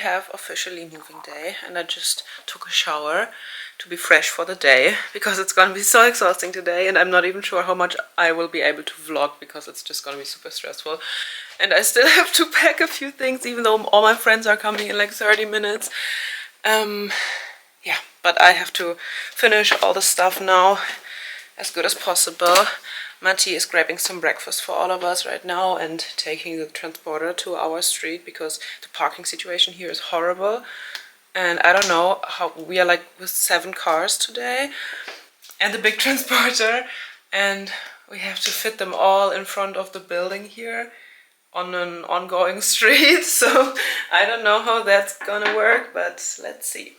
have officially moving day, and I just took a shower to be fresh for the day because it's gonna be so exhausting today, and I'm not even sure how much I will be able to vlog because it's just gonna be super stressful. And I still have to pack a few things even though all my friends are coming in like 30 minutes. Yeah, but I have to finish all the stuff now as good as possible. Matti is grabbing some breakfast for all of us right now and taking the transporter to our street because the parking situation here is horrible. And I don't know how, we are like with 7 cars today and the big transporter, and we have to fit them all in front of the building here on an ongoing street. So I don't know how that's gonna work, but let's see.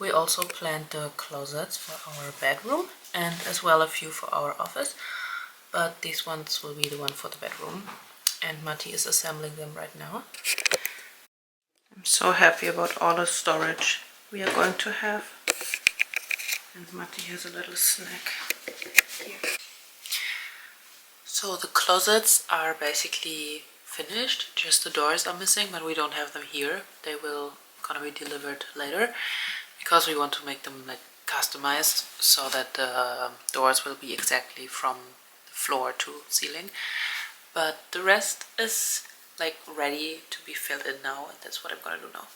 We also planned the closets for our bedroom and as well a few for our office, but these ones will be the one for the bedroom, and Matti is assembling them right now. I'm so happy about all the storage we are going to have, and Matti has a little snack here. So the closets are basically finished, just the doors are missing, but we don't have them here. They will gonna be delivered later because we want to make them like customized so that the doors will be exactly from the floor to ceiling. But the rest is like ready to be filled in now, and that's what I'm gonna do now.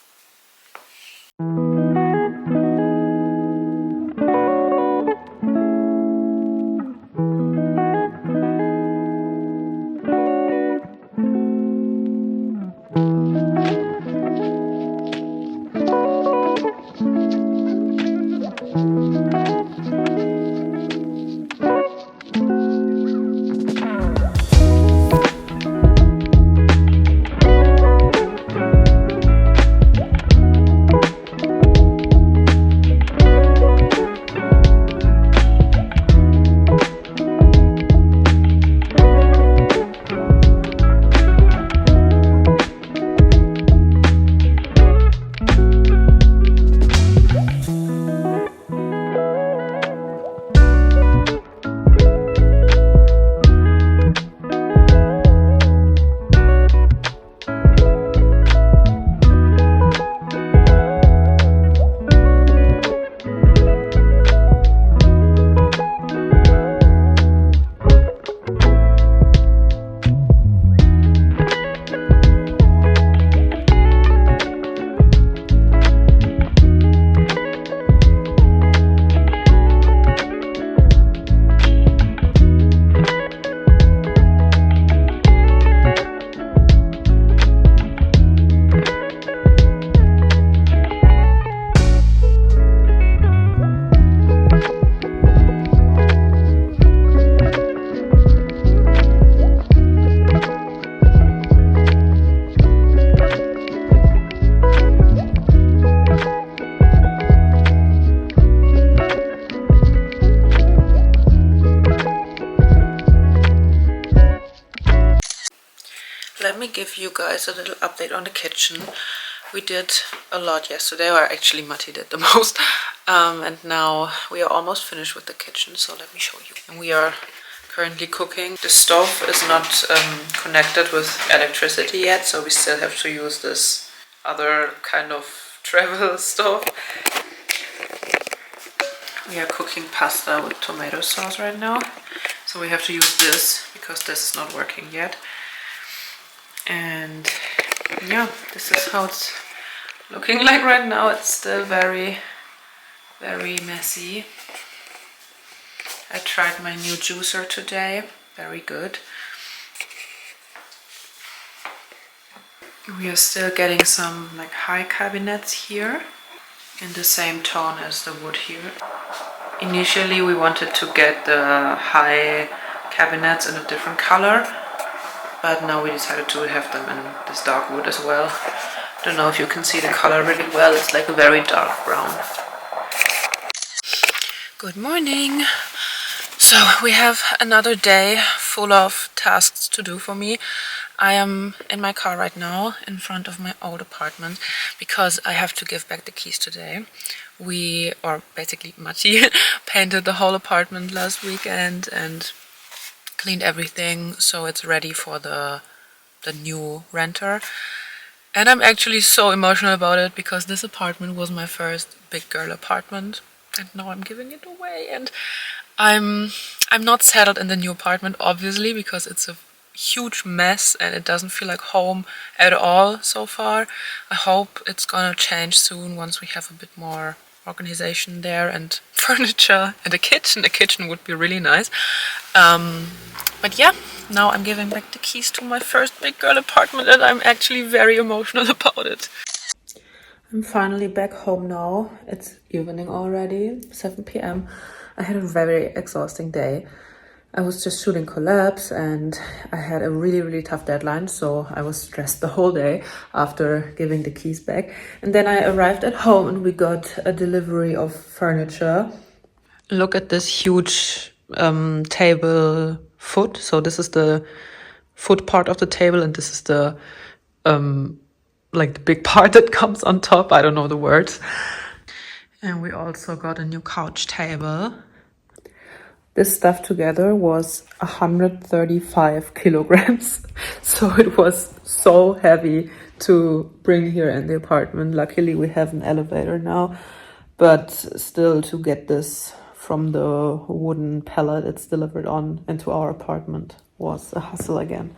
Let me give you guys a little update on the kitchen. We did a lot yesterday, or actually Matti did the most. And now we are almost finished with the kitchen, so let me show you. And we are currently cooking. The stove is not connected with electricity yet, so we still have to use this other kind of travel stove. We are cooking pasta with tomato sauce right now, so we have to use this because this is not working yet. And yeah, this is how it's looking like right now. It's still very, very messy. I tried my new juicer today, very good. We are still getting some like high cabinets here in the same tone as the wood here. Initially we wanted to get the high cabinets in a different color, but now we decided to have them in this dark wood as well. Don't know if you can see the color really well, it's like a very dark brown. Good morning! So we have another day full of tasks to do for me. I am in my car right now in front of my old apartment because I have to give back the keys today. We, or basically Matti, painted the whole apartment last weekend and cleaned everything so it's ready for the new renter. And I'm actually so emotional about it because this apartment was my first big girl apartment and now I'm giving it away. And I'm not settled in the new apartment, obviously, because it's a huge mess and it doesn't feel like home at all so far. I hope it's gonna change soon once we have a bit more organization there and furniture and a kitchen. A kitchen would be really nice. But yeah, now I'm giving back the keys to my first big girl apartment and I'm actually very emotional about it. I'm finally back home now. It's evening already, 7 p.m. I had a very exhausting day. I was just shooting collabs and I had a really tough deadline, so I was stressed the whole day after giving the keys back. And then I arrived at home and we got a delivery of furniture. Look at this huge table foot. So this is the foot part of the table and this is the like the big part that comes on top. I don't know the words. And we also got a new couch table. This stuff together was 135 kilograms. So it was so heavy to bring here in the apartment. Luckily we have an elevator now, but still to get this from the wooden pallet it's delivered on into our apartment was a hustle again.